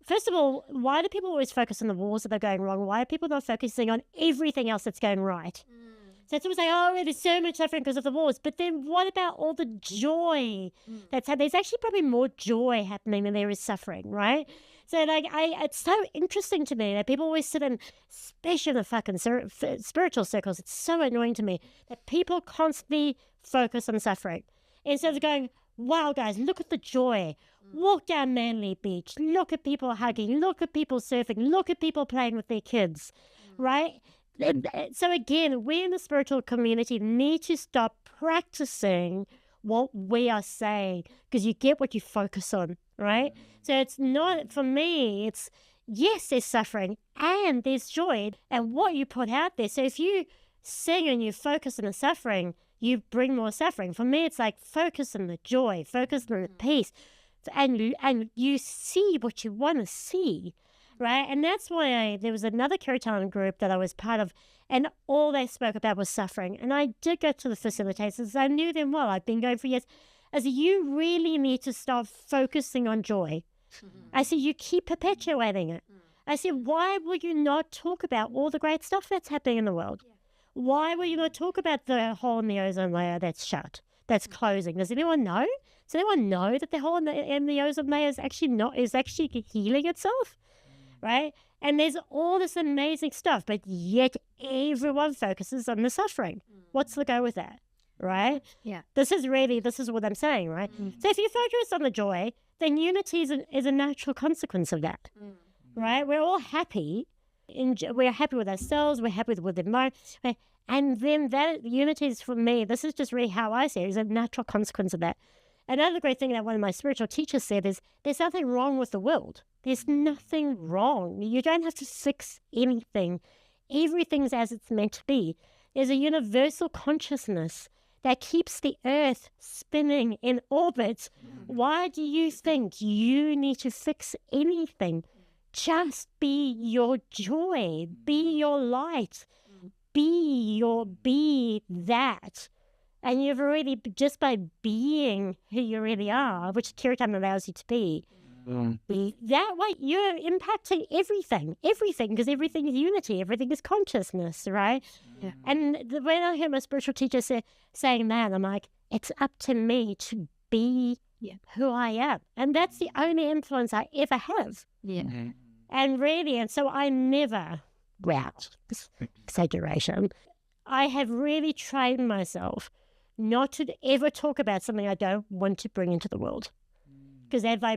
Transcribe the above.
first of all, why do people always focus on the wars that are going wrong? Why are people not focusing on everything else that's going right? So it's always like, oh, there's so much suffering because of the wars. But then what about all the joy that's happening? There's actually probably more joy happening than there is suffering, right? So it's so interesting to me that people always sit in, especially in the fucking spiritual circles, it's so annoying to me that people constantly focus on suffering. Instead of going, wow, guys, look at the joy. Walk down Manly Beach. Look at people hugging. Look at people surfing. Look at people playing with their kids, right? So again, we in the spiritual community need to stop practicing what we are saying, because you get what you focus on, right? So it's not, for me, it's, yes, there's suffering and there's joy and what you put out there. So if you sing and you focus on the suffering, you bring more suffering. For me, it's like focus on the joy, focus on the peace, and you see what you want to see. Right. And that's why there was another Kirtan group that I was part of, and all they spoke about was suffering. And I did go to the facilitators. I knew them well. I've been going for years. I said, you really need to start focusing on joy. I said, you keep perpetuating it. I said, why will you not talk about all the great stuff that's happening in the world? Why will you not talk about the hole in the ozone layer that's shut, that's closing? Does anyone know? Does anyone know that the hole in the ozone layer is actually healing itself? Right? And there's all this amazing stuff, but yet everyone focuses on the suffering. What's the go with that? Right? Yeah. This is what I'm saying, right? So if you focus on the joy, then unity is a natural consequence of that. Right? We're all happy. We're happy with ourselves. We're happy with the environment. Right? And then that unity is, for me, this is just really how I see it, is a natural consequence of that. Another great thing that one of my spiritual teachers said is, there's nothing wrong with the world. There's nothing wrong. You don't have to fix anything. Everything's as it's meant to be. There's a universal consciousness that keeps the earth spinning in orbit. Why do you think you need to fix anything? Just be your joy. Be your light. Be that. And you've already, just by being who you really are, which Kirtan allows you to be, that way you're impacting everything, because everything is unity, everything is consciousness, right? Yeah. And when I hear my spiritual teacher saying that, I'm like, it's up to me to be who I am. And that's the only influence I ever have. Yeah. And really, and so I never, exaggeration, I have really trained myself not to ever talk about something I don't want to bring into the world. Because if I